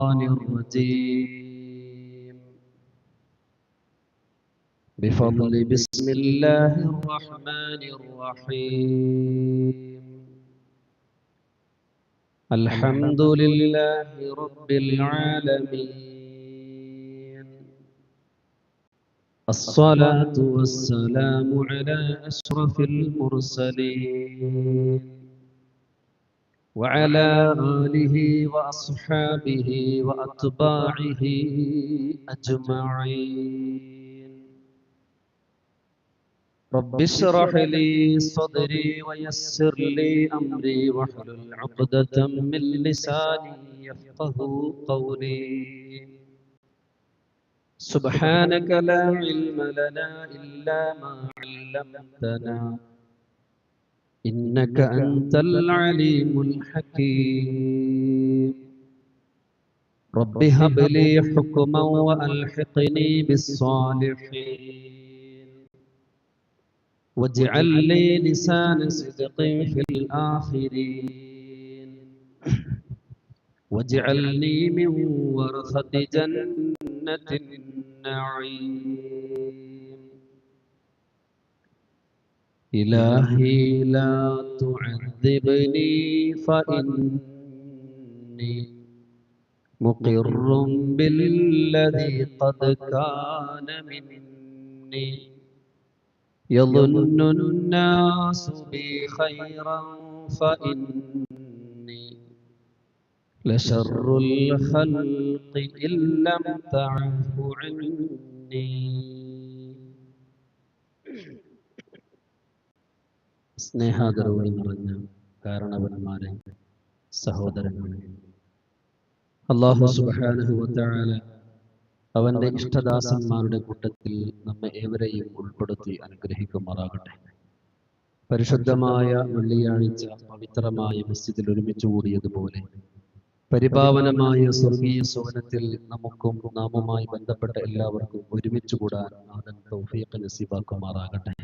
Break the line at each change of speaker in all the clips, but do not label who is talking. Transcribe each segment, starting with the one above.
الرجيم بفضل بسم الله الرحمن الرحيم الحمد لله رب العالمين الصلاة والسلام على أشرف المرسلين وعلى آله وأصحابه وأتباعه أجمعين رب اشرح لي صدري ويسر لي أمري واحلل عقدة من لساني يفقه قولي سبحانك لا علم لنا إلا ما علمتنا إنك أنت العليم الحكيم رب هب لي حكما وألحقني بالصالحين واجعل لي لسان صدق في الآخرين واجعلني من ورثة جنة النعيم إلهي لا تعذبني فإني مقر بالذي قد كان مني يظن الناس بي خيرا فإني لشر الخلق إن لم تعف عني സ്നേഹാദരവുകൾ നിറഞ്ഞ കാരണവന്മാരെ, സഹോദരങ്ങളെ, അല്ലാഹു സുബ്ഹാനഹു വ തആല അവന്റെ ഇഷ്ടദാസന്മാരുടെ കൂട്ടത്തിൽ നമ്മെ ഏവരെയും ഉൾപ്പെടുത്തി അനുഗ്രഹിക്കുമാറാകട്ടെ. പരിശുദ്ധമായ വെള്ളിയാഴ്ച പവിത്രമായ മസ്ജിദിൽ ഒരുമിച്ച് കൂടിയതുപോലെ പരിപാവനമായ സ്വർഗീയ സുവനത്തിൽ നമുക്കും നാമുമായി ബന്ധപ്പെട്ട എല്ലാവർക്കും ഒരുമിച്ച് കൂടാൻ നാഥൻ തൗഫീഖ് നസീബാക്കുമാറാകട്ടെ.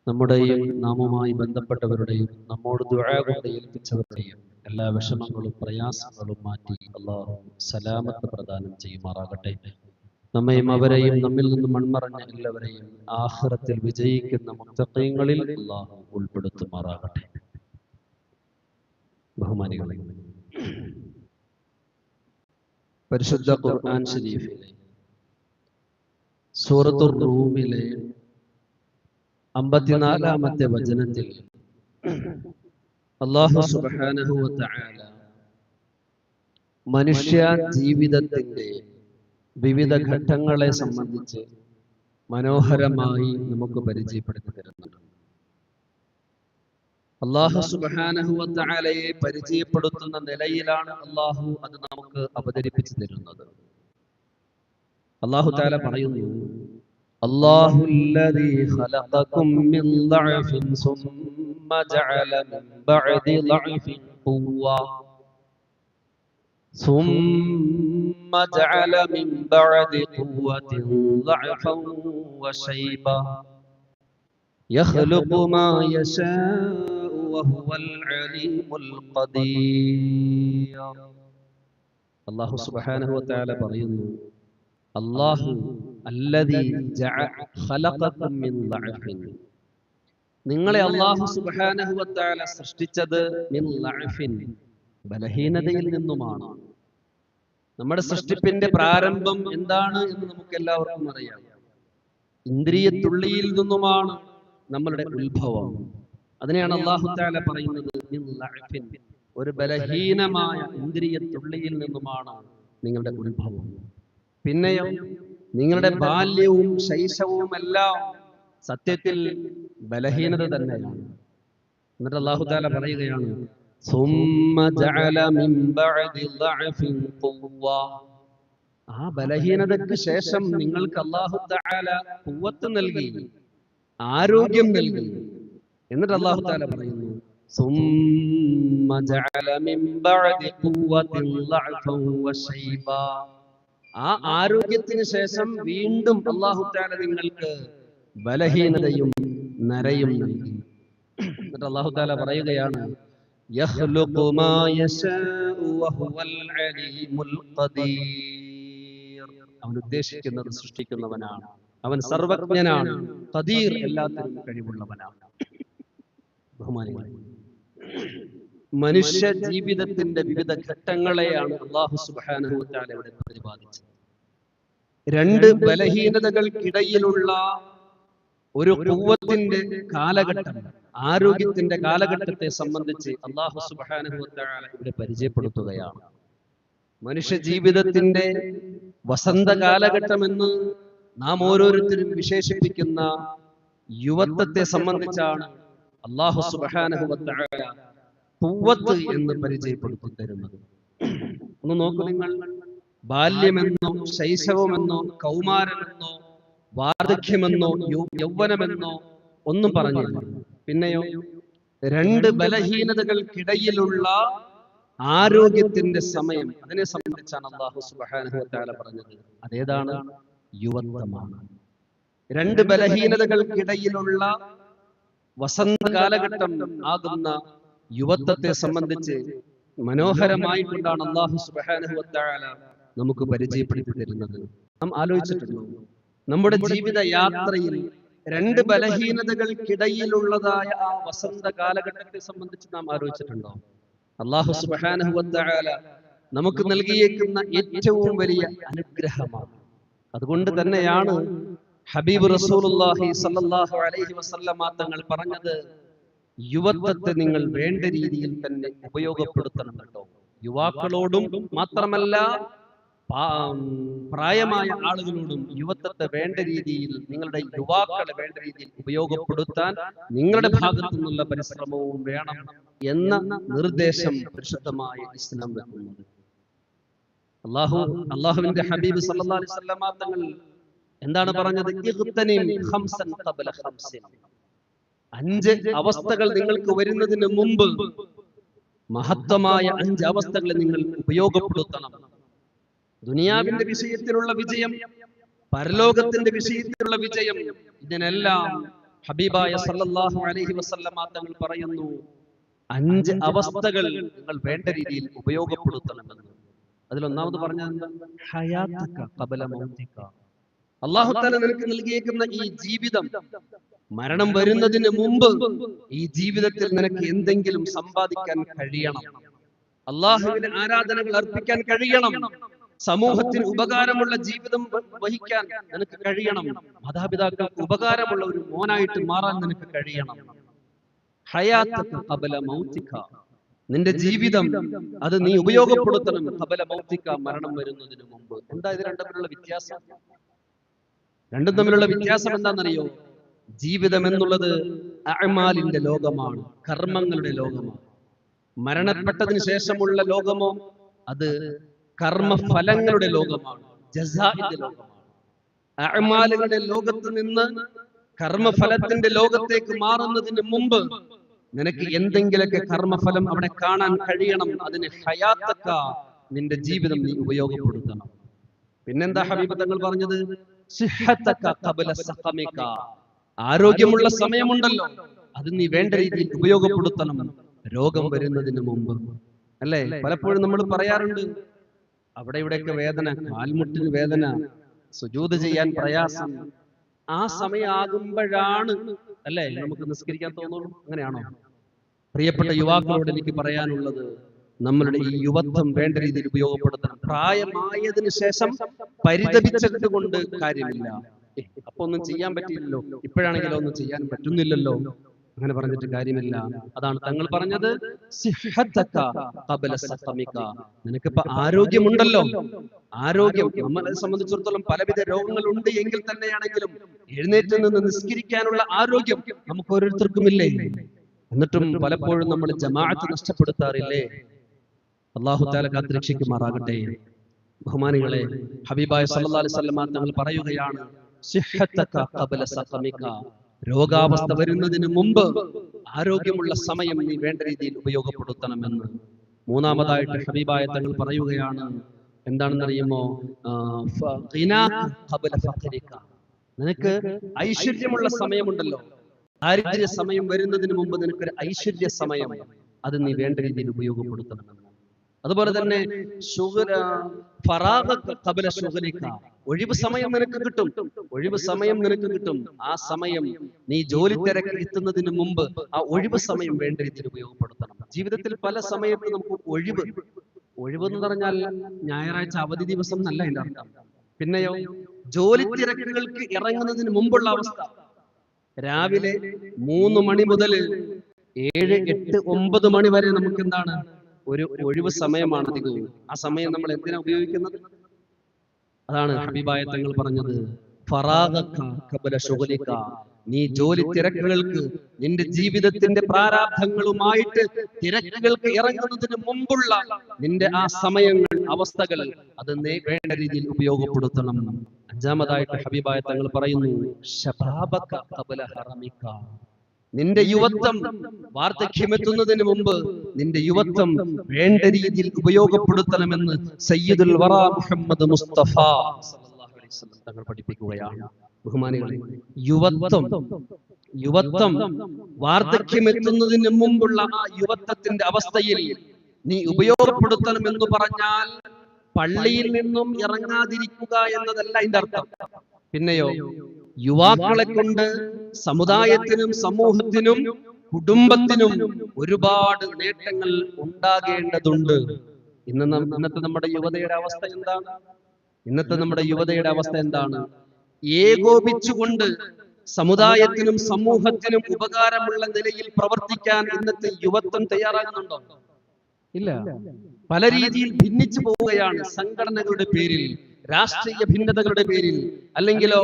നമ്മുടെയും നാമുമായി ബന്ധപ്പെട്ടവരുടെയും നമ്മോട് ദുആ കൊണ്ട് ഏൽപ്പിച്ചവരുടെയും എല്ലാ വിഷമങ്ങളും പ്രയാസങ്ങളും മാറ്റി അല്ലാഹു സലാമത്ത് പ്രദാനം ചെയ്യുമാറാകട്ടെ. നമ്മയും അവരെയും നമ്മിൽ നിന്ന് മൺമറഞ്ഞ എല്ലാവരെയും ആഖിറത്തിൽ വിജയിക്കുന്ന മുത്തഖീങ്ങളിൽ അല്ലാഹു ഉൾപ്പെടുത്തുമാറാകട്ടെ. ബഹുമാനികളെ, പരിശുദ്ധ ഖുർആൻ ശരീഫിലെ സൂറത്തുർ റൂമിലെ 54-ാമത്തെ വചനത്തിൽ അല്ലാഹു സുബ്ഹാനഹു വ തആല മനുഷ്യ ജീവിതത്തിന്റെ വിവിധ ഘട്ടങ്ങളെ സംബന്ധിച്ച് മനോഹരമായി നമുക്ക് പരിചയപ്പെടുത്തി തരുന്നുണ്ട്. അല്ലാഹു സുബ്ഹാനഹു വ തആലയെ പരിചയപ്പെടുത്തുന്ന നിലയിലാണ് അല്ലാഹു അത് നമുക്ക് അവതരിപ്പിച്ചു തരുന്നത്. അല്ലാഹു തആല പറയുന്നു, അല്ലാഹു അല്ലദീ ഖലഖകും മിൻ ളഅഫിൻ സുമ്മ ജഅല മിൻ ബഅദി ളഅഫിൻ ഖുവ്വ ثم جعل من بعد قوة ضعفا وشيبا يخلق ما يشاء وهو العليم القدير. الله سبحانه وتعالى പറയുന്നു, അല്ലാഹു അല്ലദീ ഖലഖകും മിൻ ളഅഫിൻ, നിങ്ങളെ അല്ലാഹു സുബ്ഹാനഹു വ തആല സൃഷ്ടിച്ചത് മിൻ ളഅഫിൻ, ബലഹീനതയിൽ നിന്നുമാണ്. നമ്മുടെ സൃഷ്ടിപ്പിന്റെ പ്രാരംഭം എന്താണ് എന്ന് നമുക്ക് എല്ലാവർക്കും അറിയാം. ഇന്ദ്രിയ തുള്ളിയിൽ നിന്നുമാണ് നമ്മളുടെ ഉത്ഭവം. അതിനെയാണ് അല്ലാഹു തആല പറയുന്നത് മിൻ ളഅഫിൻ, ഒരു ബലഹീനമായ ഇന്ദ്രിയ തുള്ളിയിൽ നിന്നുമാണ് നിങ്ങളുടെ ഉത്ഭവം. പിന്നെയോ നിങ്ങളുടെ ബാല്യവും ശൈശവവും എല്ലാം സത്യത്തിൽ ബലഹീനത തന്നെയാണ്. എന്നിട്ട് അല്ലാഹു തആല പറയുകയാണ്, ثم جعل من بعد ضعف قوة, ആ ബലഹീനതയ്ക്ക് ശേഷം നിങ്ങൾക്ക് അല്ലാഹു തആല ഖുവത്ത് നൽകി, ആരോഗ്യം നൽകി. എന്നിട്ട് അല്ലാഹു തആല പറയുന്നു, ثم جعل من بعد قوة ضعفا وشيبا, ആ ആരോഗ്യത്തിന് ശേഷം വീണ്ടും അല്ലാഹു തആല നിങ്ങൾക്ക് ബലഹീനതയും നരയും നൽകി. എന്നിട്ട് അല്ലാഹു തആല പറയുകയാണ്, يخلق ما يشاء വഹുവൽ അലീമുൽ ഖദീർ. അവൻ ഉദ്ദേശിക്കുന്നത് സൃഷ്ടിക്കുന്നവനാണ്, അവൻ സർവജ്ഞനാണ്, ഖദീർ എല്ലാത്തിനും കഴിവുള്ളവനാണ്. ബഹുമാനികളെ, മനുഷ്യ ജീവിതത്തിന്റെ വിവിധ ഘട്ടങ്ങളെയാണ് അല്ലാഹു സുബ്ഹാനഹു വ തആല ഇവിടെ പ്രതിപാദിച്ചത്. രണ്ട് ബലഹീനതകൾക്കിടയിലുള്ള ഒരു ഖുവ്വത്തിന്റെ കാലഘട്ടം, ആരോഗ്യത്തിന്റെ കാലഘട്ടത്തെ സംബന്ധിച്ച് അല്ലാഹു സുബ്ഹാനഹു വ തആല ഇവിടെ പരിചയപ്പെടുത്തുകയാണ്. മനുഷ്യ ജീവിതത്തിന്റെ വസന്ത കാലഘട്ടമെന്ന് നാം ഓരോരുത്തരും വിശേഷിപ്പിക്കുന്ന യുവത്വത്തെ സംബന്ധിച്ചാണ് അല്ലാഹു സുബ്ഹാനഹു വ തആല ഖുവ്വത്ത് എന്ന് പരിചയപ്പെടുത്തി തരുന്നത്. ഒന്ന് നോക്കൂ നിങ്ങൾ, ബാല്യമെന്നോ ശൈശവമെന്നോ കൗമാരമെന്നോ വാർദ്ധക്യമെന്നോ യൗവനമെന്നോ ഒന്നും പറഞ്ഞില്ല. പിന്നെയോ രണ്ട് ബലഹീനതകൾക്കിടയിലുള്ള ആരോഗ്യത്തിന്റെ സമയം, അതിനെ സംബന്ധിച്ചാണ് അല്ലാഹു സുബ്ഹാനഹു വ തആല പറഞ്ഞത്. അതേതാണ്? യുവത്വമാണ്. രണ്ട് ബലഹീനതകൾക്കിടയിലുള്ള വസന്ത കാലഘട്ടം ആകുന്ന യുവത്വത്തെ സംബന്ധിച്ച് മനോഹരമായിക്കൊണ്ടാണ് അല്ലാഹു സുബ്ഹാനഹു വ തആല നമുക്ക് പരിചയപ്പെടുത്തി തരുന്നത്. നാം ആലോചിച്ചിട്ടുണ്ടോ, നമ്മുടെ ജീവിത യാത്രയിൽ രണ്ട് ബലഹീനതകൾക്കിടയിലുള്ളതായ ആ വസന്ത കാലഘട്ടത്തെ സംബന്ധിച്ച് നാം ആലോചിച്ചിട്ടുണ്ടോ? അല്ലാഹു സുബ്ഹാനഹു വ തആല നമുക്ക് നൽകിയേക്കുന്ന ഏറ്റവും വലിയ അനുഗ്രഹമാണ്. അതുകൊണ്ട് തന്നെയാണ് ഹബീബ് റസൂലുള്ളാഹി സ്വല്ലല്ലാഹു അലൈഹി വസല്ലമ തങ്ങൾ പറഞ്ഞത്, യുവത്വത്തെ നിങ്ങൾ വേണ്ട രീതിയിൽ തന്നെ ഉപയോഗപ്പെടുത്തണം കേട്ടോ. യുവാക്കളോടും മാത്രമല്ല, പ്രായമായ ആളുകളോടും യുവത്വത്തെ വേണ്ട രീതിയിൽ, നിങ്ങളുടെ യുവാക്കളെ വേണ്ട രീതിയിൽ ഉപയോഗപ്പെടുത്താൻ നിങ്ങളുടെ ഭാഗത്തു നിന്നുള്ള പരിശ്രമവും വേണം എന്ന നിർദ്ദേശം പരിശുദ്ധമായ ഇസ്ലാം വെക്കുന്നത്. അല്ലാഹുവിന്റെ ഹബീബ് സല്ലല്ലാഹു അലൈഹി വസല്ലമ തങ്ങൾ എന്താണ് പറഞ്ഞത്? ഇഗ്തനിം ഖംസൻ ഖബ്ല ഖംസിൻ. 5 അവസ്ഥകൾ നിങ്ങൾക്ക് വരുന്നതിന് മുമ്പ് മഹത്വമായ 5 അവസ്ഥകളെ നിങ്ങൾ ഉപയോഗപ്പെടുത്തണം. ദുനിയാവിന്റെ വിഷയത്തിലുള്ള വിജയം, പരലോകത്തിന്റെ വിഷയത്തിലുള്ള വിജയം, ഇതിനെല്ലാം ഹബീബായ സല്ലല്ലാഹു അലൈഹി വസല്ലമ തങ്ങൾ പറയുന്നു 5 അവസ്ഥകൾ നിങ്ങൾ വേണ്ട രീതിയിൽ ഉപയോഗപ്പെടുത്തണമെന്ന്. അതിലൊന്നാമത് പറഞ്ഞത് ഹയാത്തക ഖബല മൗതിക. അല്ലാഹു തആല നിനക്ക് നൽകിയേക്കുന്ന ഈ ജീവിതം, മരണം വരുന്നതിന് മുമ്പ് ഈ ജീവിതത്തിൽ നിനക്ക് എന്തെങ്കിലും സമ്പാദിക്കാൻ കഴിയണം, അല്ലാഹുവിന് ആരാധനകൾ അർപ്പിക്കാൻ കഴിയണം, സമൂഹത്തിന് ഉപകാരമുള്ള ജീവിതം വഹിക്കാൻ നിനക്ക് കഴിയണം, മാതാപിതാക്കൾക്ക് ഉപകാരമുള്ള ഒരു മോനായിട്ട് മാറാൻ നിനക്ക് കഴിയണം. ഹയാത്തക ഖബല മൗതിക, നിന്റെ ജീവിതം അത് നീ ഉപയോഗപ്പെടുത്തണം. ഖബല മൗതിക, മരണം വരുന്നതിന് മുമ്പ്. എന്താ ഇത് രണ്ടും തമ്മിലുള്ള വ്യത്യാസം? രണ്ടും തമ്മിലുള്ള വ്യത്യാസം എന്താണെന്നറിയോ? ജീവിതം എന്നുള്ളത് അഅ്മാലിന്റെ ലോകമാണ്, കർമ്മങ്ങളുടെ ലോകമാണ്. മരണപ്പെട്ടതിന് ശേഷമുള്ള ലോകമോ അത് കർമ്മഫലങ്ങളുടെ ലോകമാണ്, ജസാഇന്റെ ലോകമാണ്. അഅ്മാലുകളുടെ ലോകത്ത് നിന്ന് കർമ്മഫലത്തിന്റെ ലോകത്തേക്ക് മാറുന്നതിന് മുമ്പ് നിനക്ക് എന്തെങ്കിലൊക്കെ കർമ്മഫലം അവിടെ കാണാൻ കഴിയണം. അതിന് ഹയാത്തക, നിന്റെ ജീവിതം നീ ഉപയോഗപ്പെടുത്തണം. പിന്നെന്താ ഹബീബ് തങ്ങൾ പറഞ്ഞത്? സിഹ്ഹതക ഖബല സഖമിക, ആരോഗ്യമുള്ള സമയമുണ്ടല്ലോ, അത് നീ വേണ്ട രീതിയിൽ ഉപയോഗപ്പെടുത്തണം രോഗം വരുന്നതിന് മുമ്പ്. അല്ലേ? പലപ്പോഴും നമ്മൾ പറയാറുണ്ട്, അവിടെ ഇവിടെയൊക്കെ വേദന, കാൽമുട്ടിന് വേദന, സുജൂദ് ചെയ്യാൻ പ്രയാസം, ആ സമയമാകുമ്പോഴാണ് അല്ലേ നമുക്ക് നിസ്കരിക്കാൻ തോന്നുള്ളൂ. അങ്ങനെയാണോ? പ്രിയപ്പെട്ട യുവാക്കളോട് എനിക്ക് പറയാനുള്ളത്, നമ്മളുടെ ഈ യുവത്വം വേണ്ട രീതിയിൽ ഉപയോഗപ്പെടുത്തണം. പ്രായമായതിനു ശേഷം പരിതപിച്ചത് കൊണ്ട് കാര്യമില്ല. അപ്പൊ ഒന്നും ചെയ്യാൻ പറ്റില്ലല്ലോ, ഇപ്പോഴാണെങ്കിലോ ഒന്നും ചെയ്യാൻ പറ്റുന്നില്ലല്ലോ, അങ്ങനെ പറഞ്ഞിട്ട് കാര്യമില്ല. അതാണ് തങ്ങൾ പറഞ്ഞത്, സിഹ്ഹതക ഖബല സഖമിക. നിനക്കിപ്പോ ആരോഗ്യമുണ്ടല്ലോ, ആരോഗ്യം, നമ്മളെ സംബന്ധിച്ചിടത്തോളം പലവിധ രോഗങ്ങൾ ഉണ്ട് എങ്കിൽ തന്നെയാണെങ്കിലും എഴുന്നേറ്റ് നിന്ന് നിസ്കരിക്കാനുള്ള ആരോഗ്യം നമുക്ക് ഓരോരുത്തർക്കും ഇല്ലേ? എന്നിട്ടും പലപ്പോഴും നമ്മൾ ജമാഅത്ത് നഷ്ടപ്പെടുത്താറില്ലേ? അല്ലാഹു തആല കാത്തുരക്ഷിക്കുമാറാകട്ടെ. ബഹുമാനികളെ, ഹബീബായ സല്ലല്ലാഹു അലൈഹി വസല്ലം തങ്ങൾ പറയുകയാണ്, സിഹ്ഹതക ഖബല സഖമിക, രോഗാവസ്ഥ വരുന്നതിന് മുമ്പ് ആരോഗ്യമുള്ള സമയം നീ വേണ്ട രീതിയിൽ ഉപയോഗപ്പെടുത്തണമെന്ന്. മൂന്നാമതായിട്ട് ഹബീബായ തങ്ങൾ പറയുകയാണ്, എന്താണെന്നറിയുമോ? നിനക്ക് ഐശ്വര്യമുള്ള സമയമുണ്ടല്ലോ, ദാരിദ്ര്യ സമയം വരുന്നതിന് മുമ്പ് നിനക്കൊരു ഐശ്വര്യ സമയം, അത് നീ വേണ്ട രീതിയിൽ ഉപയോഗപ്പെടുത്തണമെന്ന്. അതുപോലെ തന്നെ ഒഴിവ് സമയം നിനക്ക് കിട്ടും, ഒഴിവ് സമയം നിനക്ക് കിട്ടും. ആ സമയം നീ ജോലി തിരക്ക് എത്തുന്നതിന് മുമ്പ് ആ ഒഴിവ് സമയം വേണ്ട രീതിയിൽ ഉപയോഗപ്പെടുത്തണം. ജീവിതത്തിൽ പല സമയത്ത് നമുക്ക് ഒഴിവ് എന്ന് പറഞ്ഞാൽ ഞായറാഴ്ച അവധി ദിവസം എന്നല്ല അതിന്റെ അർത്ഥം. പിന്നെയോ ജോലി തിരക്കുകൾക്ക് ഇറങ്ങുന്നതിന് മുമ്പുള്ള അവസ്ഥ. രാവിലെ 3 മണി മുതൽ 7, 8, 9 മണി വരെ നമുക്ക് എന്താണ് ഒരു ഒഴിവ് സമയമാണ് അധികവും. ആ സമയം നമ്മൾ എന്തിനാ ഉപയോഗിക്കുന്നത്? അതാണ് ഹബീബായ തങ്ങൾ പറഞ്ഞത്, ഫറാഗക ഖബല ശുഗ്ലിക. നീ ജോലി തിരക്കുകൾക്ക്, നിന്റെ ജീവിതത്തിന്റെ പ്രാരാബ്ധങ്ങളുമായിട്ട് തിരക്കുകൾക്ക് ഇറങ്ങുന്നതിന് മുമ്പുള്ള നിന്റെ ആ സമയങ്ങൾ, അവസ്ഥകൾ, അത് വേണ്ട രീതിയിൽ ഉപയോഗപ്പെടുത്തണം. അഞ്ചാമതായിട്ട് ഹബീബായ തങ്ങൾ പറയുന്നു, ശബാബക ഖബല ഹറമിക. നിന്റെ യുവത്വം വാർദ്ധക്യമെത്തുന്നതിന് മുമ്പ് നിന്റെ യുവത്വം വേണ്ട രീതിയിൽ ഉപയോഗപ്പെടുത്തണമെന്ന് സയ്യിദുൽ വറ മുഹമ്മദ് മുസ്തഫ സല്ലല്ലാഹു അലൈഹി വസല്ലം തങ്ങൾ പഠിപ്പിക്കുകയാണ്. ബഹുമാനികളെ, യുവത്വം വാർദ്ധക്യമെത്തുന്നതിന് മുമ്പുള്ള ആ യുവത്വത്തിന്റെ അവസ്ഥയിൽ നീ ഉപയോഗപ്പെടുത്തണം എന്ന് പറഞ്ഞാൽ പള്ളിയിൽ നിന്നും ഇറങ്ങാതിരിക്കുക എന്നതല്ല അതിന്റെ അർത്ഥം. പിന്നെയോ യുവാക്കളെ കൊണ്ട് സമുദായത്തിനും സമൂഹത്തിനും കുടുംബത്തിനും ഒരുപാട് നേട്ടങ്ങൾ ഉണ്ടാകേണ്ടതുണ്ട്. ഇന്നത്തെ നമ്മുടെ യുവതയുടെ അവസ്ഥ എന്താണ്? ഏകോപിച്ചുകൊണ്ട് സമുദായത്തിനും സമൂഹത്തിനും ഉപകാരമുള്ള നിലയിൽ പ്രവർത്തിക്കാൻ ഇന്നത്തെ യുവത്വം തയ്യാറാകുന്നുണ്ടോ? ഇല്ല. പല രീതിയിൽ ഭിന്നിച്ചു പോവുകയാണ്. സംഘടനകളുടെ പേരിൽ, രാഷ്ട്രീയ ഭിന്നതകളുടെ പേരിൽ, അല്ലെങ്കിലോ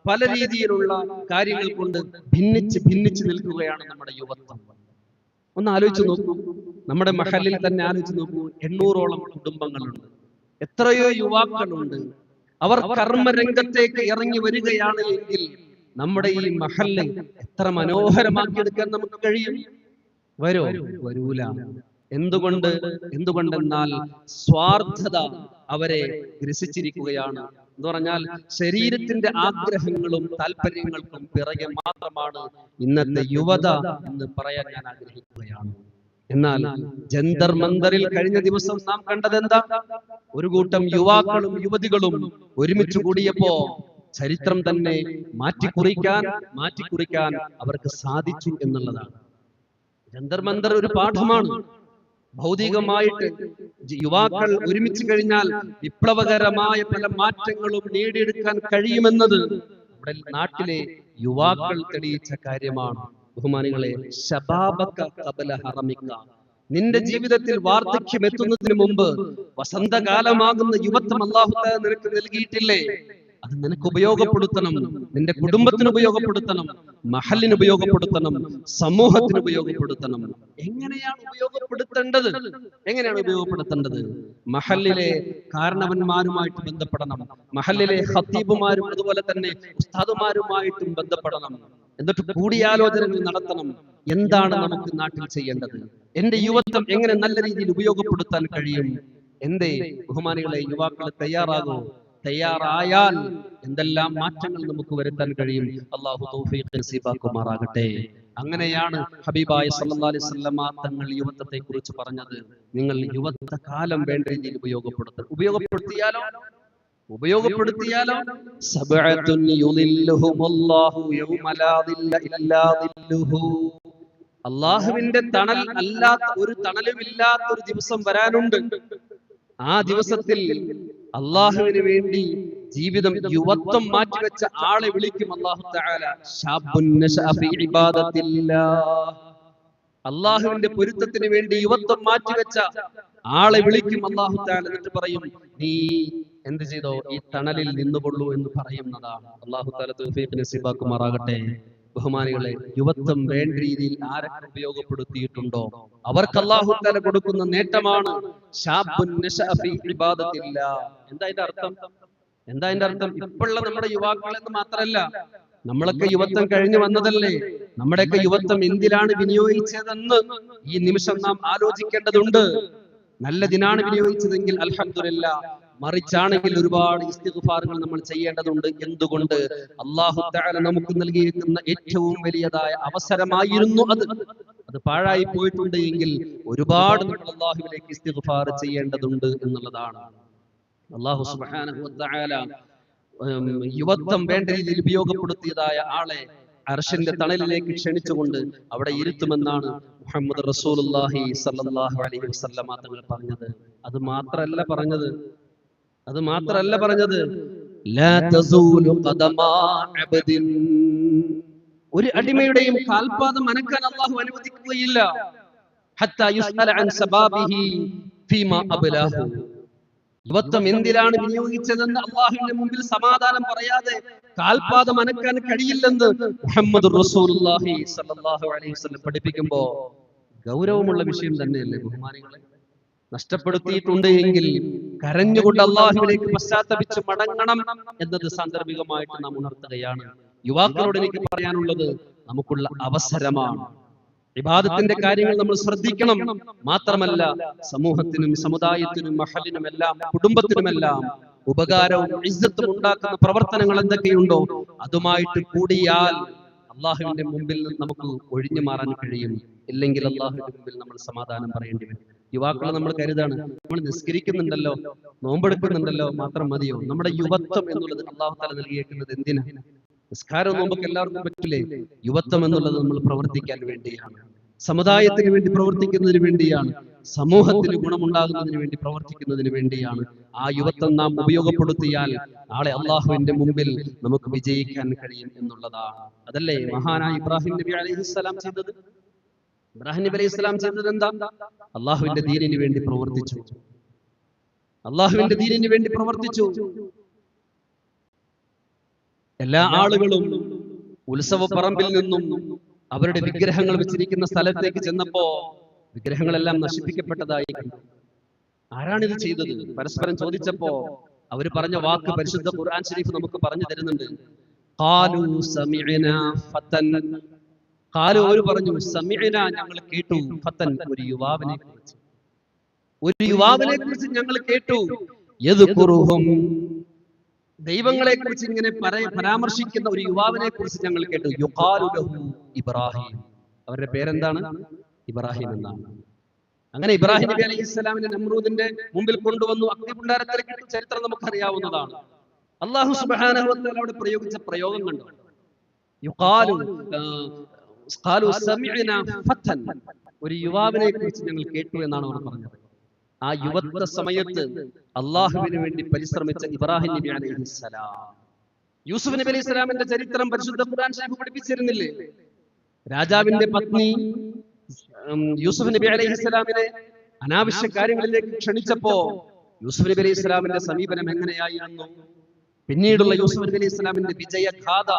പല രീതിയിലുള്ള കാര്യങ്ങൾ കൊണ്ട് ഭിന്നിച്ച് നിൽക്കുകയാണ് നമ്മുടെ യുവത്വം. ഒന്ന് ആലോചിച്ച് നോക്കൂ, നമ്മുടെ മഹലിൽ തന്നെ ആലോചിച്ച് നോക്കൂ. 800ഓളം കുടുംബങ്ങളുണ്ട്, എത്രയോ യുവാക്കളുണ്ട്. അവർ കർമ്മരംഗത്തേക്ക് ഇറങ്ങി വരികയാണ് എങ്കിൽ നമ്മുടെ ഈ മഹല്ല് എത്ര മനോഹരമാക്കിയെടുക്കാൻ നമുക്ക് കഴിയും? വരൂല. എന്തുകൊണ്ടെന്നാൽ സ്വാർത്ഥത അവരെ ഗ്രസിച്ചിരിക്കുകയാണ്. എന്ന് പറഞ്ഞാൽ ശരീരത്തിന്റെ ആഗ്രഹങ്ങളും താല്പര്യങ്ങൾക്കും പിറകെ മാത്രമാണ് ഇന്നത്തെ യുവത എന്ന് പറയാൻ ഞാൻ ആഗ്രഹിക്കുകയാണ്. എന്നാൽ ജന്തർ മന്ദറിൽ കഴിഞ്ഞ ദിവസം നാം കണ്ടത് എന്താ? ഒരു കൂട്ടം യുവാക്കളും യുവതികളും ഒരുമിച്ച് കൂടിയപ്പോ ചരിത്രം തന്നെ മാറ്റിക്കുറിക്കാൻ അവർക്ക് സാധിച്ചു എന്നുള്ളതാണ്. ജന്തർ മന്ദർ ഒരു പാഠമാണ്. ഭൗതികമായിട്ട് യുവാക്കൾ ഒരുമിച്ച് കഴിഞ്ഞാൽ വിപ്ലവകരമായ പല മാറ്റങ്ങളും നേടിയെടുക്കാൻ കഴിയുമെന്നത് നമ്മുടെ നാട്ടിലെ യുവാക്കൾ തെളിയിച്ച കാര്യമാണ്. ബഹുമാനികളെ, ശബാബക ഖബല ഹറമിക. നിന്റെ ജീവിതത്തിൽ വാർദ്ധക്യം എത്തുന്നതിന് മുമ്പ് വസന്തകാലമാകുന്ന യുവത്വം അല്ലാഹു തആല നിനക്ക് നൽകിയിട്ടില്ലേ? അത് നിനക്ക് ഉപയോഗപ്പെടുത്തണം. നിന്റെ കുടുംബത്തിന് ഉപയോഗപ്പെടുത്തണം, മഹലിന് ഉപയോഗപ്പെടുത്തണം, സമൂഹത്തിന് ഉപയോഗപ്പെടുത്തണം. എങ്ങനെയാണ് ഉപയോഗപ്പെടുത്തേണ്ടത്? മഹലിലെ കാരണവന്മാരുമായിട്ട് ബന്ധപ്പെടണം, മഹലിലെ ഖത്തീബുമാരും അതുപോലെ തന്നെ ഉസ്താദുമാരുമായിട്ടും ബന്ധപ്പെടണം. എന്നിട്ട് കൂടിയാലോചനകൾ നടത്തണം. എന്താണ് നമുക്ക് നാട്ടിൽ ചെയ്യേണ്ടത്? എന്റെ യുവത്വം എങ്ങനെ നല്ല രീതിയിൽ ഉപയോഗപ്പെടുത്താൻ കഴിയും? എന്തേ ബഹുമാനികളെ, യുവാക്കൾ തയ്യാറായാൽ എന്തെല്ലാം മാറ്റങ്ങൾ നമുക്ക് വരുത്താൻ കഴിയും. അല്ലാഹു തൗഫീഖ് നസീബാക്കുമാറാകട്ടെ. അങ്ങനെയാണ് ഹബീബായ സല്ലല്ലാഹു അലൈഹി വസല്ലം തങ്ങൾ യുവത്വത്തെ കുറിച്ച് പറഞ്ഞത്. നിങ്ങൾ യുവത്വകാലം വേണ്ട രീതിയിൽ ഉപയോഗപ്പെടുത്തിയാലോ സബഅത്തുൻ യുളില്ലുഹുമുല്ലാഹു യൗമ ലാ ദില്ല ഇല്ലാ ദില്ലുഹു. അല്ലാഹുവിന്റെ തണൽ അല്ലാത്ത ഒരു തണലുമില്ലാത്ത ഒരു ദിവസം വരാനുണ്ട്. ആ ദിവസത്തിൽ അല്ലാഹുവിന് വേണ്ടി ജീവിതം, യുവത്വം മാറ്റിവെച്ച ആളെ വിളിക്കും അല്ലാഹു തആല. ശാബുൻ നശഅ ഫീ ഇബാദത്തില്ലാഹ്. അല്ലാഹുവിന്റെ പൊരുത്തത്തിന് വേണ്ടി യുവത്വം മാറ്റിവെച്ച ആളെ വിളിക്കും അല്ലാഹു തആല. എന്നിട്ട് പറയും, നീ എന്ത് ചെയ്തോ? ഈ തണലിൽ നിന്നുകൊള്ളൂ എന്ന് പറയുന്നതാണ്. അല്ലാഹു തആല തൗഫീഖ് നസീബാക്കുമാറാകട്ടെ. ബഹുമാനികളെ, യുവത്വം വേണ്ട രീതിയിൽ ആരൊക്കെ ഉപയോഗപ്പെടുത്തിയിട്ടുണ്ടോ അവർക്ക് അല്ലാഹു തആല കൊടുക്കുന്ന നേട്ടമാണ് ശാബുൻ നശഅ ഫീ ഇബാദത്തില്ലാഹ്. എന്താ അതിന്റെ അർത്ഥം? ഇപ്പോഴുള്ള നമ്മുടെ യുവാക്കൾ എന്ന് മാത്രമല്ല, നമ്മളൊക്കെ യുവത്വം കഴിഞ്ഞു വന്നതല്ലേ? നമ്മുടെയൊക്കെ യുവത്വം എന്തിലാണ് വിനിയോഗിച്ചതെന്ന് ഈ നിമിഷം നാം ആലോചിക്കേണ്ടതുണ്ട്. നല്ലതിനാണ് വിനിയോഗിച്ചതെങ്കിൽ അൽഹംദുലില്ലാഹ്. മറിച്ചാണെങ്കിൽ ഒരുപാട് ഇസ്തിഗ്ഫാറുകൾ നമ്മൾ ചെയ്യേണ്ടതുണ്ട്. എന്തുകൊണ്ട്? അല്ലാഹു തആല നമുക്ക് നൽകിയിരിക്കുന്ന ഏറ്റവും വലിയതായ അവസരമായിരുന്നു അത്. അത് പാഴായി പോയിട്ടുണ്ട് എങ്കിൽ ഒരുപാട് നമ്മൾ അള്ളാഹുവിലേക്ക് ഇസ്തിഗ്ഫാർ ചെയ്യേണ്ടതുണ്ട് എന്നുള്ളതാണ്. അള്ളാഹു സുബ്ഹാനഹു വ തആല യുവത്വം വേണ്ട രീതിയിൽ ഉപയോഗപ്പെടുത്തിയതായ ആളെ അർശിന്റെ തണലിലേക്ക് ക്ഷണിച്ചുകൊണ്ട് അവിടെ ഇരുത്തുമെന്നാണ് മുഹമ്മദ് റസൂലുള്ളാഹി സ്വല്ലല്ലാഹു അലൈഹി വസല്ലമ തങ്ങൾ പറഞ്ഞത്. അത് മാത്രല്ല പറഞ്ഞത് ലാ തസൂലു ഖദമാ അബ്ദിൻ, ഒരു അടിമയുടെയും കാൽപാദം അനക്കാൻ അല്ലാഹു അനുവദിക്കുകയില്ല. ഹത്താ യുസ്അല അൻ സബാബിഹി ഫീമാ അബ്ലാഹു, യുവത്വം എന്തിനാണ് വിനിയോഗിച്ചതെന്ന് അള്ളാഹുവിന്റെ മുമ്പിൽ സമാധാനം പറയാതെ കാൽപാദം അനക്കാൻ കഴിയില്ലെന്ന് മുഹമ്മദ് റസൂലുള്ളാഹി സ്വല്ലല്ലാഹു അലൈഹി വസല്ലം പഠിപ്പിക്കുമ്പോ ഗൗരവമുള്ള വിഷയം തന്നെയല്ലേ ബഹുമാനികളെ? നഷ്ടപ്പെടുത്തിയിട്ടുണ്ട് എങ്കിൽ കരഞ്ഞുകൊണ്ട് അള്ളാഹുവിലേക്ക് പശ്ചാത്തപിച്ച് മടങ്ങണം എന്നത് സാന്ദർഭികമായിട്ട് നാം ഉണർത്തുകയാണ്. യുവാക്കളോട് എനിക്ക് പറയാനുള്ളത് നമുക്കുള്ള അവസരമാണ്. ഇബാദത്തിന്റെ കാര്യങ്ങൾ നമ്മൾ ശ്രദ്ധിക്കണം. മാത്രമല്ല സമൂഹത്തിനും സമുദായത്തിനും മഹലിനുമെല്ലാം കുടുംബത്തിനുമെല്ലാം ഉപകാരവും ഇസ്സത്തും ഉണ്ടാക്കുന്ന പ്രവർത്തനങ്ങൾ എന്തൊക്കെയുണ്ടോ അതുമായിട്ട് കൂടിയാൽ അള്ളാഹുവിന്റെ മുമ്പിൽ നമുക്ക് ഒഴിഞ്ഞു മാറാൻ കഴിയും. ഇല്ലെങ്കിൽ അള്ളാഹുവിന്റെ മുമ്പിൽ നമ്മൾ സമാധാനം പറയേണ്ടി വരും. യുവാക്കളെ നമ്മൾ കരുതാണ്, നമ്മൾ നിസ്കരിക്കുന്നുണ്ടല്ലോ, നോമ്പെടുക്കുന്നുണ്ടല്ലോ, മാത്രം മതിയോ? നമ്മുടെ യുവത്വം എന്നുള്ളത് അള്ളാഹു തആല നൽകിയേക്കുന്നത് എന്തിനാ? നിസ്കാരം നോമ്പൊക്കെ എല്ലാവർക്കും പറ്റില്ലേ? യുവത്വം എന്നുള്ളത് നമ്മൾ പ്രവർത്തിക്കാൻ വേണ്ടിയാണ്, സമുദായത്തിന് വേണ്ടി പ്രവർത്തിക്കുന്നതിന് വേണ്ടിയാണ്, സമൂഹത്തിന് ഗുണമുണ്ടാകുന്നതിന് വേണ്ടി പ്രവർത്തിക്കുന്നതിന് വേണ്ടിയാണ്. ആ യുവത്വം നാം ഉപയോഗപ്പെടുത്തിയാൽ നാളെ അള്ളാഹുവിന്റെ മുമ്പിൽ നമുക്ക് വിജയിക്കാൻ കഴിയും എന്നുള്ളതാണ്. അതല്ലേ മഹാനായ ഇബ്രാഹിം നബി അലൈഹിസ്സലാം ചെയ്തത്? ഇബ്രാഹിം നബി അലൈഹിസ്സലാം ചെയ്തത് എന്താ? അള്ളാഹുവിന്റെ ദീനിന് വേണ്ടി പ്രവർത്തിച്ചു. അള്ളാഹുവിന്റെ ദീനിന് വേണ്ടി പ്രവർത്തിച്ചു. എല്ലാ ആളുകളും ഉത്സവ പറമ്പിൽ നിന്നും അവരുടെ വിഗ്രഹങ്ങൾ വെച്ചിരിക്കുന്ന സ്ഥലത്തേക്ക് ചെന്നപ്പോ വിഗ്രഹങ്ങളെല്ലാം നശിപ്പിക്കപ്പെട്ടതായി കണ്ടു. ആരാണിത് ചെയ്തത്? പരസ്പരം ചോദിച്ചപ്പോ അവർ പറഞ്ഞ വാക്ക് പരിശുദ്ധ ഖുർആൻ ശരീഫ് നമുക്ക് പറഞ്ഞു തരുന്നുണ്ട്. ഖാലു സമിഅനാ ഫതൻ, ഖാലു അവർ പറഞ്ഞു സമിഅനാ ഞങ്ങൾ കേട്ടു, ഫതൻ ഒരു യുവാവിനെ കുറിച്ച് ഞങ്ങൾ കേട്ടു, യദ്കുറുഹും ദൈവങ്ങളെ കുറിച്ച് ഇങ്ങനെ പരാമർശിക്കുന്ന ഒരു യുവാവിനെ കുറിച്ച് ഞങ്ങൾ കേട്ടു. യുഖാലു ലഹു ഇബ്രാഹിം, അവരുടെ പേരെന്താണ്? ഇബ്രാഹിം എന്നാണ്. അങ്ങനെ ഇബ്രാഹിം നബി അലൈഹിസ്സലാമിനെ നമ്രൂദിന്റെ മുമ്പിൽ കൊണ്ടുവന്നു അഗ്നികുണ്ഡാരത്തിലേക്ക് ഇട്ട ചരിത്രം നമുക്കറിയാവുന്നതാണ്. അല്ലാഹു സുബ്ഹാനഹു വ തആല അവിടെ പ്രയോഗിച്ച പ്രയോഗം കണ്ടു. ഖാലു സമിഅനാ ഫതൻ, ഒരു യുവാവിനെ കുറിച്ച് ഞങ്ങൾ കേട്ടു എന്നാണ് അവർ പറഞ്ഞത്. ആ യുവത്വ സമയത്ത് അള്ളാഹുവിന് വേണ്ടി പരിശ്രമിച്ച ഇബ്രാഹിം നബി അലൈഹിസ്സലാം, യൂസുഫ് നബി അലൈഹിസ്സലാമിന്റെ ചരിത്രം പരിശുദ്ധ ഖുർആൻ ശരീഫ് പഠിപ്പിച്ചിരുന്നില്ലേ? രാജാവിന്റെ പത്നി യൂസുഫ് നബി അലൈഹിസ്സലാമിനെ അനാവശ്യ കാര്യങ്ങളിലേക്ക് ക്ഷണിച്ചപ്പോ യൂസുഫ് നബി അലൈഹിസ്സലാമിന്റെ സമീപനം എങ്ങനെയായിരുന്നു? പിന്നീടുള്ള യൂസുഫ് നബി അലൈഹിസ്സലാമിന്റെ വിജയഗാഥ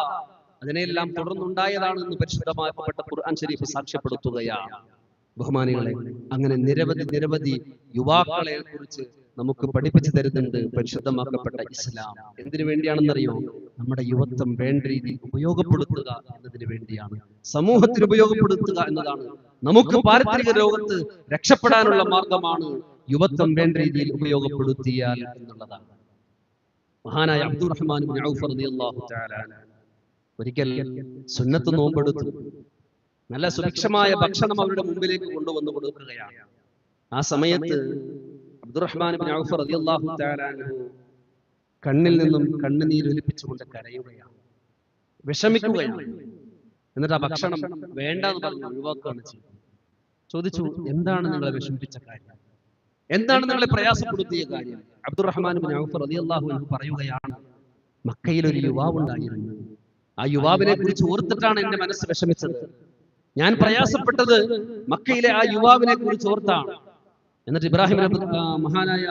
അതിനെല്ലാം തുടർന്നുണ്ടായതാണെന്ന് പരിശുദ്ധമാക്കപ്പെട്ട ഖുർആൻ ശരീഫ് സാക്ഷ്യപ്പെടുത്തുകയാണ്. ബഹുമാനികളെ, അങ്ങനെ നിരവധി യുവാക്കളെ കുറിച്ച് നമുക്ക് പഠിപ്പിച്ചു തരുന്നുണ്ട് പരിശുദ്ധമാക്കപ്പെട്ട ഇസ്ലാം. എന്തിനു വേണ്ടിയാണെന്നറിയോ? നമ്മുടെ യുവത്വം വേണ്ട രീതിയിൽ ഉപയോഗപ്പെടുത്തുക എന്നതിന് വേണ്ടിയാണ്. സമൂഹത്തിന് ഉപയോഗപ്പെടുത്തുക എന്നതാണ്. നമുക്ക് പാരത്രിക ലോകത്ത് രക്ഷപ്പെടാനുള്ള മാർഗമാണ് യുവത്വം വേണ്ട രീതിയിൽ ഉപയോഗപ്പെടുത്തിയാൽ എന്നുള്ളതാണ്. മഹാനായ അബ്ദുറഹ്മാൻ ഇബ്നു ഔഫ് റളിയല്ലാഹു തആല ഒരിക്കൽ സുന്നത്ത് നോമ്പെടുത്തു. നല്ല സുഭിക്ഷമായ ഭക്ഷണം അവരുടെ മുമ്പിലേക്ക് കൊണ്ടുവന്നു കൊടുക്കുകയാണ്. ആ സമയത്ത് അബ്ദുറഹ്മാൻ ഇബ്നു ഔഫ് റളിയല്ലാഹു തആല കണ്ണിൽ നിന്നും കണ്ണുനീരൊലിപ്പിച്ചുകൊണ്ട് കരയുകയാണ്, വിഷമിക്കുകയാണ്. എന്നിട്ട് ആ ഭക്ഷണം വേണ്ടെന്ന് പറഞ്ഞു ഒഴിവാക്കുകയാണ് ചെയ്തത്. ചോദിച്ചു, എന്താണ് നിങ്ങളെ വിഷമിപ്പിച്ച കാര്യം? എന്താണ് നിങ്ങളെ പ്രയാസപ്പെടുത്തിയ കാര്യം? അബ്ദുറഹ്മാൻ ഇബ്നു ഔഫ് റളിയല്ലാഹു അൻഹു പറയുകയാണ്, മക്കയിൽ ഒരു യുവാവുണ്ടായിരുന്നു. ആ യുവാവിനെ കുറിച്ച് ഓർത്തിട്ടാണ് എന്റെ മനസ്സ് വിഷമിച്ചത്. ഞാൻ പ്രയാസപ്പെട്ടത് മക്കയിലെ ആ യുവാവിനെ കുറിച്ച് ഓർത്താണ്. എന്നിട്ട് ഇബ്രാഹിം മഹാനായ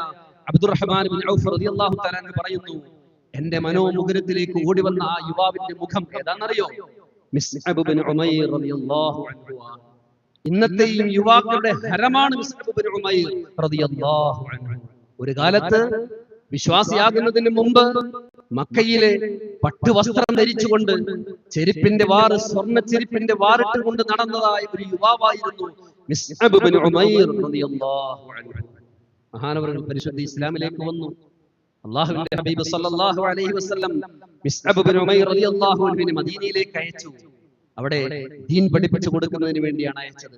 അബ്ദുറഹ്മാൻ ഇബ്നു ഔഫ് റളിയല്ലാഹു തആല പറയുന്നു, എന്റെ മനോമുഖരത്തിലേക്ക് ഓടി വന്ന ആ യുവാവിന്റെ മുഖം ഏതാണെന്നറിയോ? മിസ്അബ് ഇബ്നു ഉമൈർ റളിയല്ലാഹു അൻഹു. ഇന്നത്തെയും യുവാക്കളുടെ ഹരമാണ് മിസ്അബ് ഇബ്നു ഉമൈർ റളിയല്ലാഹു അൻഹു. ഒരു കാലത്ത് വിശ്വാസിയാകുന്നതിന് മുമ്പ് മക്കയിലെ പട്ടുവസ്ത്രം ധരിച്ചുകൊണ്ട് ചെരുപ്പിന്റെ വാറ്, സ്വർണ്ണ ചെരുപ്പിന്റെ വാറിട്ട് കൊണ്ട് നടന്നതായ ഒരു യുവാവായിരുന്നു മിസ്അബ് ഇബ്നു ഉമൈർ റളിയല്ലാഹു അൻഹു. മഹാനവറുകൾ പരിശുദ്ധ ഇസ്ലാമിലേക്ക് വന്നു. അല്ലാഹുവിന്റെ ഹബീബ് സല്ലല്ലാഹു അലൈഹി വസല്ലം മിസ്അബ് ഇബ്നു ഉമൈർ റളിയല്ലാഹു അൻഹുവിനെ മദീനയിലേക്ക് അയച്ചു. അവിടെ ദീൻ പഠിപ്പിച്ചു കൊടുക്കുന്നതിന് വേണ്ടിയാണ് അയച്ചത്.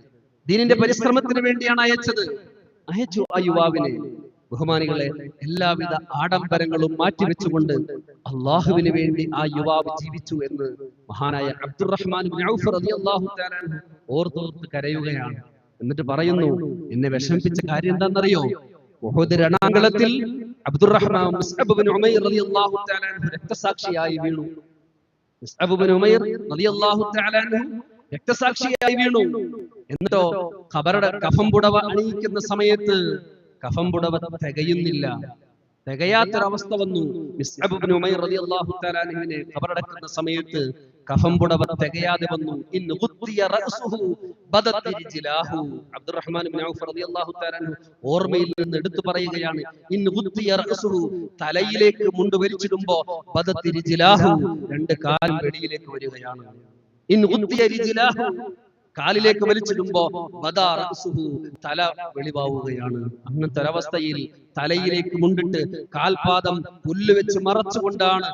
ദീനിന്റെ പരിശ്രമത്തിന് വേണ്ടിയാണ് അയച്ചു ആ യുവാവിനെ. ബഹുമാനികളെ, എല്ലാവിധ ആഡംബരങ്ങളും മാറ്റിവെച്ചുകൊണ്ട് അള്ളാഹുവിന് വേണ്ടി ആ യുവാവ് ജീവിച്ചു എന്ന് മഹാനായ അബ്ദുറഹ്മാൻ ഇബ്നു ഔഫ് റളിയല്ലാഹു തആല അൻഹു ഓർത്തോർത്ത് കരയുകയാണ്. എന്നിട്ട് പറയുന്നു, എന്നെ വിഷമിപ്പിച്ച കാര്യം എന്താണെന്നറിയോ? ഉഹുദ് രണാങ്കളത്തിൽ അബ്ദുറഹ്മാൻ മുസ്അബ് ഇബ്നു ഉമൈർ റളിയല്ലാഹു തആല അൻഹു രക്തസാക്ഷിയായി വീണു. മുസ്അബ് ഇബ്നു ഉമൈർ റളിയല്ലാഹു തആല അൻഹു രക്തസാക്ഷിയായി വീണു. എന്നിട്ടോ കഫം പുടവ അണിയിക്കുന്ന സമയത്ത് കഫം പുടവ തികയാത്തൊരവസ്ഥ വന്നു. മുസ്അബ് ഇബ്നു ഉമൈർ റളിയല്ലാഹു തആല അൻഹുവിനെ ഖബറടക്കുന്ന സമയത്ത് കഫം പുടവ തികയാതെ വന്നു. ഇൻ ഗുത്തിയ റഅസുഹു ബദത് രിജ്ലാഹു. അബ്ദുറഹ്മാൻ ഇബ്നു ഔഫ് റളിയല്ലാഹു തആല അൻഹു ഓർമ്മയിൽ നിന്ന് എടുത്തു പറയുകയാണ്, ഇൻ ഗുത്തിയ റഅസുഹു, തലയിലേക്ക് മുണ്ട് വലിച്ചിടുമ്പോൾ ബദത് രിജ്ലാഹു, രണ്ട് കാലും വെളിയിലേക്ക് വരികയാണ്. ഇൻ ഗുത്തിയ രിജ്ലാഹു, കാലിലേക്ക് വലിച്ചിടുമ്പോ ബദാ റഅസുഹു, തല വെളിവാവുകയാണ്. അങ്ങനത്തെ ഒരവസ്ഥയിൽ തലയിലേക്ക് മുണ്ടിട്ട് കാൽപാദം പുല്ല് വെച്ച് മറച്ചുകൊണ്ടാണ്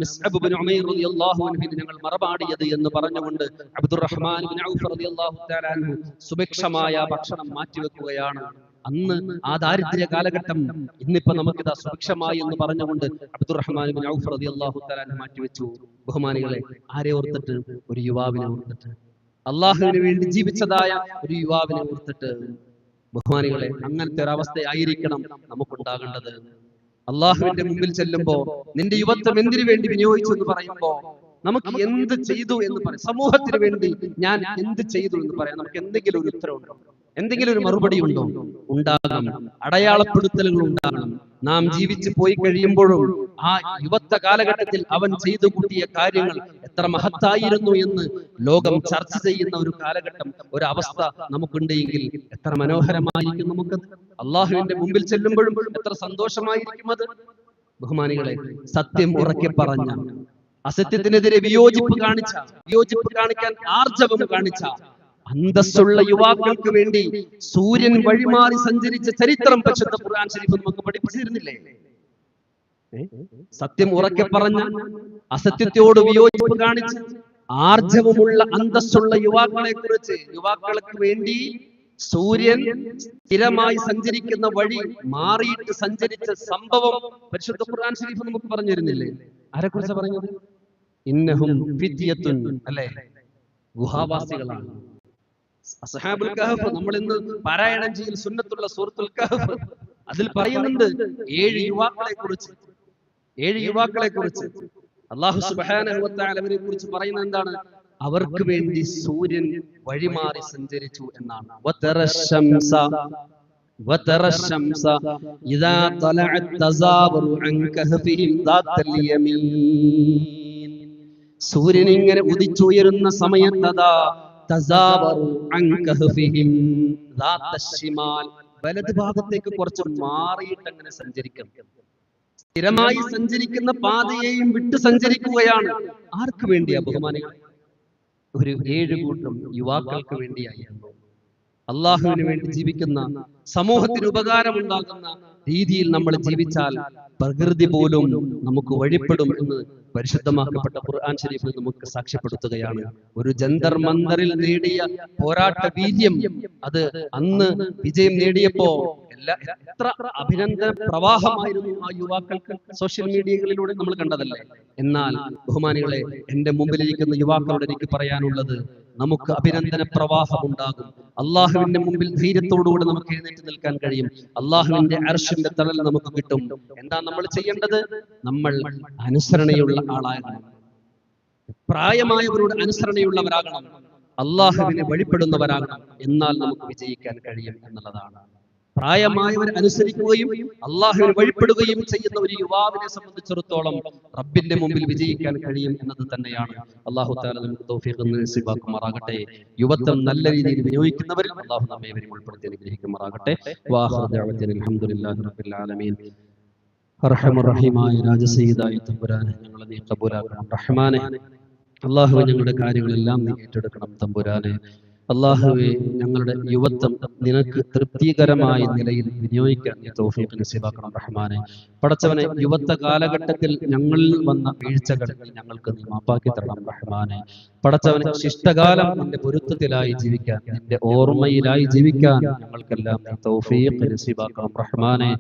മുസ്അബ് ഇബ്നു ഉമൈർ റളിയല്ലാഹു അൻഹു ഞങ്ങൾ മറമാടിയത് എന്ന് പറഞ്ഞുകൊണ്ട് അബ്ദുറഹ്മാൻ ഇബ്നു ഔഫ് റളിയല്ലാഹു തആല അൻഹു സുഭിക്ഷമായ ഭക്ഷണം മാറ്റിവെക്കുകയാണ്. അന്ന് ആ ദാരിദ്ര്യ കാലഘട്ടം, ഇന്നിപ്പോ നമുക്കിതാ സുഭിക്ഷമായി എന്ന് പറഞ്ഞുകൊണ്ട് അബ്ദുറഹ്മാൻ ഇബ്നു ഔഫ് റളിയല്ലാഹു തആല അൻഹു മാറ്റിവെച്ചു. ബഹുമാനികളെ, ആരെ ഓർത്തിട്ട്? ഒരു യുവാവിനെ ഓർത്തിട്ട്, അള്ളാഹുവിന് വേണ്ടി ജീവിച്ചതായ ഒരു യുവാവിനെ ഓർത്തിട്ട്. ബഹുമാനികളെ, അങ്ങനത്തെ ഒരവസ്ഥയായിരിക്കണം നമുക്കുണ്ടാകേണ്ടത്. അള്ളാഹുവിന്റെ മുമ്പിൽ ചെല്ലുമ്പോ നിന്റെ യുവത്വം എന്തിനു വേണ്ടി വിനിയോഗിച്ചു എന്ന് പറയുമ്പോ നമുക്ക് എന്ത് ചെയ്തു എന്ന് പറയാം. സമൂഹത്തിന് വേണ്ടി ഞാൻ എന്ത് ചെയ്തു എന്ന് പറയാം. നമുക്ക് എന്തെങ്കിലും ഒരു ഉത്തരവുണ്ടോ? എന്തെങ്കിലും ഒരു മറുപടി ഉണ്ടോ? ഉണ്ടാകണം. അടയാളപ്പെടുത്തലുകൾ ഉണ്ടാകണം. നാം ജീവിച്ചു പോയി കഴിയുമ്പോഴും ആ യുവത്വ കാലഘട്ടത്തിൽ അവൻ ചെയ്തു കൂട്ടിയ കാര്യങ്ങൾ എത്ര മഹത്തായിരുന്നു എന്ന് ലോകം ചർച്ച ചെയ്യുന്ന ഒരു കാലഘട്ടം, ഒരു അവസ്ഥ നമുക്കുണ്ടെങ്കിൽ എത്ര മനോഹരമായിരിക്കും നമുക്ക്. അള്ളാഹുവിന്റെ മുമ്പിൽ ചെല്ലുമ്പോഴും എത്ര സന്തോഷമായിരിക്കും അത്. ബഹുമാനികളെ, സത്യം ഉറക്കെ പറഞ്ഞ, അസത്യത്തിനെതിരെ വിയോജിപ്പ് കാണിക്കാൻ ആർജവം കാണിച്ച അന്തസ്സുള്ള യുവാക്കൾക്ക് വേണ്ടി സൂര്യൻ വഴിമാറി സഞ്ചരിച്ച ചരിത്രം പരിശുദ്ധ ഖുർആൻ ശരീഫ് നമുക്ക് പഠിപ്പിച്ചിരുന്നില്ലേ? സത്യം ഉറക്കെ പറഞ്ഞ, അസത്യത്തോട് വിയോജിപ്പ് കാണിച്ച് ആർജവമുള്ള അന്തസ്സുള്ള യുവാക്കൾക്ക് വേണ്ടി സൂര്യൻ സ്ഥിരമായി സഞ്ചരിക്കുന്ന വഴി മാറിയിട്ട് സഞ്ചരിച്ച സംഭവം പരിശുദ്ധ ഖുർആൻ ശരീഫ് നമുക്ക് പറഞ്ഞിരുന്നില്ലേ? ആരെക്കുറിച്ച് പറഞ്ഞത്? ഇന്നഹും ഫിത്യത്തുൻ, അല്ലേ? ഗുഹാവാസികളാണ്. അസ്ഹാബുൽ കഹഫ് നമ്മൾ ഇന്ന് പാരായണം ചെയ്യൽ സുന്നത്തുള്ള സൂറത്തുൽ കഹഫ്, അതിൽ പറയുന്നുണ്ട് 7 യുവാക്കളെ കുറിച്ച് അല്ലാഹു സുബ്ഹാനഹു വ തആല അവരെ കുറിച്ച് പറയുന്നത് എന്താണ്? അവർക്ക് വേണ്ടി സൂര്യൻ വഴിമാറി സഞ്ചരിച്ചു എന്നാണ്. വതറശംസ ഇദാ തലഅത് തസാവറു അൻ കഹഫിഹിം ദാത്തൽ യമീൻ. സൂര്യൻ ഇങ്ങനെ ഉദിച്ചുയരുന്ന സമയത്ത് തസാവറു അൻ കഹഫിഹിം ദാത്തൽ ശിമാൽ, വലത് ഭാഗത്തേക്ക് കുറച്ച് മാറിയിട്ട് അങ്ങനെ സഞ്ചരിക്കും. സ്ഥിരമായി സഞ്ചരിക്കുന്ന പാതയെയും വിട്ട് സഞ്ചരിക്കുകയാണ്. ആർക്ക് വേണ്ടിയാ ബഹുമാനികൾ? ഒരു 7 കൂട്ടം യുവാക്കൾക്ക് വേണ്ടിയായിരുന്നു. അള്ളാഹുവിന് വേണ്ടി ജീവിക്കുന്ന, സമൂഹത്തിന് ഉപകാരമുണ്ടാകുന്ന രീതിയിൽ നമ്മൾ ജീവിച്ചാൽ പ്രകൃതി പോലും നമുക്ക് വഴിപ്പെടും എന്ന് പരിശുദ്ധമാക്കപ്പെട്ട ഖുർആൻ ശരീഫ് നമുക്ക് സാക്ഷ്യപ്പെടുത്തുകയാണ്. ഒരു ജന്തർ മന്ദറിൽ നേടിയ പോരാട്ട വീര്യം, അത് അന്ന് വിജയം നേടിയപ്പോ എത്ര അഭിനന്ദന പ്രവാഹമായിരുന്നു ആ യുവാക്കൾക്ക്. സോഷ്യൽ മീഡിയകളിലൂടെ നമ്മൾ കണ്ടതല്ലേ? എന്നാൽ ബഹുമാനികളെ, എന്റെ മുമ്പിലിരിക്കുന്ന യുവാക്കളോട് എനിക്ക് പറയാനുള്ളത്, നമുക്ക് അഭിനന്ദന പ്രവാഹം ഉണ്ടാകും. അള്ളാഹുവിന്റെ മുമ്പിൽ ധൈര്യത്തോടുകൂടെ നമുക്ക് എഴുന്നേറ്റ് നിൽക്കാൻ കഴിയും. അള്ളാഹുവിന്റെ അർശിന്റെ തണൽ നമുക്ക് കിട്ടും. എന്താ നമ്മൾ ചെയ്യേണ്ടത്? നമ്മൾ അനുസരണയുള്ള ആളാകണം. പ്രായമായവരോട് അനുസരണയുള്ളവരാകണം. അള്ളാഹുവിനെ വഴിപ്പെടുന്നവരാകണം. എന്നാൽ നമുക്ക് വിജയിക്കാൻ കഴിയും എന്നുള്ളതാണ്. പ്രായമായവർ അനുസരിക്കുകയും അള്ളാഹുവിനെ വഴിപ്പെടുകയും ചെയ്യുന്ന ഒരു യുവാവിനെ സംബന്ധിച്ചിടത്തോളം റബ്ബിന്റെ മുമ്പിൽ വിജയിക്കാൻ കഴിയും എന്നത് തന്നെയാണ്. അല്ലാഹു തആല നമുക്ക് തൗഫീഖ് നസീബാക്കുമാറാകട്ടെ. യുവത്വം നല്ല രീതിയിൽ വിനിയോഗിക്കുന്നവരിൽ അല്ലാഹു നമ്മെ ഇവരെ ഉൾപ്പെടുത്തി അനുഗ്രഹിക്കുമാറാകട്ടെ. വാഖിറു ദഅവതന അൽഹംദുലില്ലാഹി റബ്ബിൽ ആലമീൻ. അർഹമർ റഹീമായ രാജസയ്യിദായ തമ്പുരാനെ, ഞങ്ങളെ നീ ഖബൂലാക്കണം റഹ്മാനെ. അല്ലാഹു ഞങ്ങളുടെ കാര്യങ്ങളെല്ലാം നീ ഏറ്റെടുക്കണം തമ്പുരാനെ. അല്ലാഹുവേ, ഞങ്ങളുടെ യുവത്വം നിനക്ക് തൃപ്തികരമായ നിലയിൽ വിനിയോഗിക്കാൻ നീ തൗഫീഖ് നസീബാക്കണം റഹ്മാനെ. പടച്ചവനെ, യുവത്വ കാലഘട്ടത്തിൽ ഞങ്ങളിൽ വന്ന വീഴ്ചകൾ ഞങ്ങൾക്ക് നീ മാപ്പാക്കി തരണം റഹ്മാനെ. പടച്ചവനെ, ശിഷ്ടകാലം നിന്റെ പൊരുത്തത്തിലായി ജീവിക്കാൻ, നിന്റെ ഓർമ്മയിലായി ജീവിക്കാൻ ഞങ്ങൾക്കെല്ലാം നീ തൗഫീഖ് നസീബാക്കണം റഹ്മാനെ.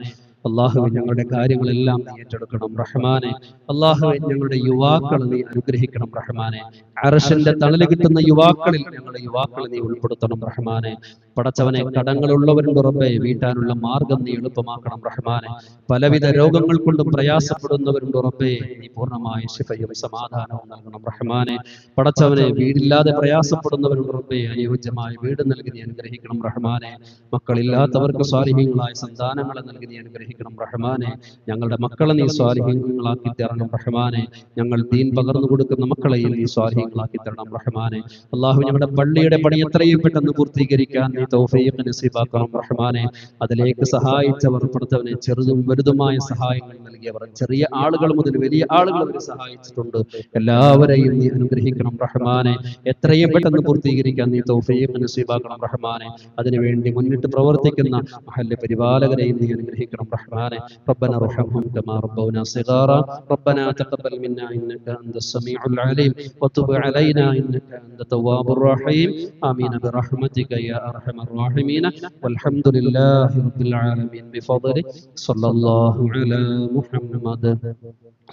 അല്ലാഹുവേ, ഞങ്ങളുടെ കാര്യങ്ങളെല്ലാം നീ ഏറ്റെടുക്കണം റഹ്മാനെ. അല്ലാഹുവേ, ഞങ്ങളുടെ യുവാക്കളെ നീ അനുഗ്രഹിക്കണം റഹ്മാനെ. അർശിന്റെ തണല് കിട്ടുന്ന യുവാക്കളിൽ ഞങ്ങളുടെ യുവാക്കളെ നീ ഉൾപ്പെടുത്തണം റഹ്മാനെ. പടച്ചവനെ, കടങ്ങളുള്ളവരുടെ റബ്ബേ, വീട്ടാനുള്ള മാർഗം നീ എളുപ്പമാക്കണം റഹ്മാനെ. പലവിധ രോഗങ്ങൾ കൊണ്ടും പ്രയാസപ്പെടുന്നവരുടെ റബ്ബേ, നീ പൂർണ്ണമായ ശിഫയും സമാധാനവും നൽകണം റഹ്മാനെ. പടച്ചവനെ, വീടില്ലാതെ പ്രയാസപ്പെടുന്നവരുടെ റബ്ബേ, അനുയോജ്യമായ വീട് നൽകി നീ അനുഗ്രഹിക്കണം റഹ്മാനെ. മക്കളില്ലാത്തവർക്ക് സ്വാലിഹീങ്ങളായ സന്താനങ്ങളെ നൽകി നീ അനുഗ്രഹിക്കണം റഹ്മാനെ. ഞങ്ങളുടെ മക്കളെ നീ സ്വാലിഹീങ്ങളാക്കി തരണം റഹ്മാനെ. ഞങ്ങൾ ദീൻ പകർന്നു കൊടുക്കുന്ന മക്കളെയും നീ സ്വാലിഹീങ്ങളാക്കി തരണം റഹ്മാനെ. അല്ലാഹു, ഞങ്ങളുടെ പള്ളിയുടെ പണി എത്രയും പെട്ടെന്ന് പൂർത്തീകരിക്കാൻ നീ തൗഫീഖ് നസീബാക്കണം റഹ്മാനെ. അതിലേക്ക് സഹായിച്ചവർ, പുറത്തവനെ ചെറുതും വലുതുമായ സഹായങ്ങൾ നൽകിയവർ, ചെറിയ ആളുകൾ മുതൽ വലിയ ആളുകൾ അവരെ സഹായിച്ചിട്ടുണ്ട്. എല്ലാവരെയും നീ അനുഗ്രഹിക്കണം റഹ്മാനെ. എത്രയും പെട്ടെന്ന് പൂർത്തീകരിക്കാൻ നീ തൗഫീഖ് നസീബാക്കണം റഹ്മാനെ. അതിനുവേണ്ടി മുന്നിട്ട് പ്രവർത്തിക്കുന്ന മഹല്ല് പരിപാലകരെയും നീ അനുഗ്രഹിക്കണം റഹ്മാനെ. റബ്ബന റഹ്മഹും കമാ റബ്ബൗനാ സിഗാറാ റബ്ബനാ തഖബ്ബൽ മിന്നാ ഇന്നക അൻതസ് സമീഉൽ അലീം വതുബ് അലൈനാ ഇന്നക അൻത തവ്വാബുർ റഹീം. ആമീൻ ബിറഹ്മതിക യാ അർഹമർ റഹീമീൻ. വൽഹംദുലില്ലാഹി റബ്ബിൽ ആലമീൻ ബിഫദ്ലി സ്വല്ലല്ലാഹു അലാ മുഹമ്മദ്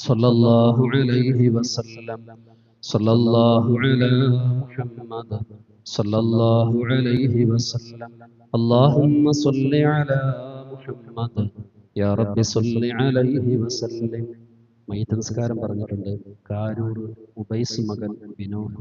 സ്വല്ലല്ലാഹു അലൈഹി വസല്ലം സ്വല്ലല്ലാഹു അലാ മുഹമ്മദ് സ്വല്ലല്ലാഹു അലൈഹി വസല്ലം. അല്ലാഹുമ്മ സ്വല്ലി അലാ മുഹമ്മദ് യാ റബ്ബി സ്വല്ലി അലൈഹി വസല്ലം. മയ്യിത്ത് നിസ്കാരം പറഞ്ഞിട്ടുണ്ട്. കാരൂർ ഉബൈസ് മകൻ വിനോദ്.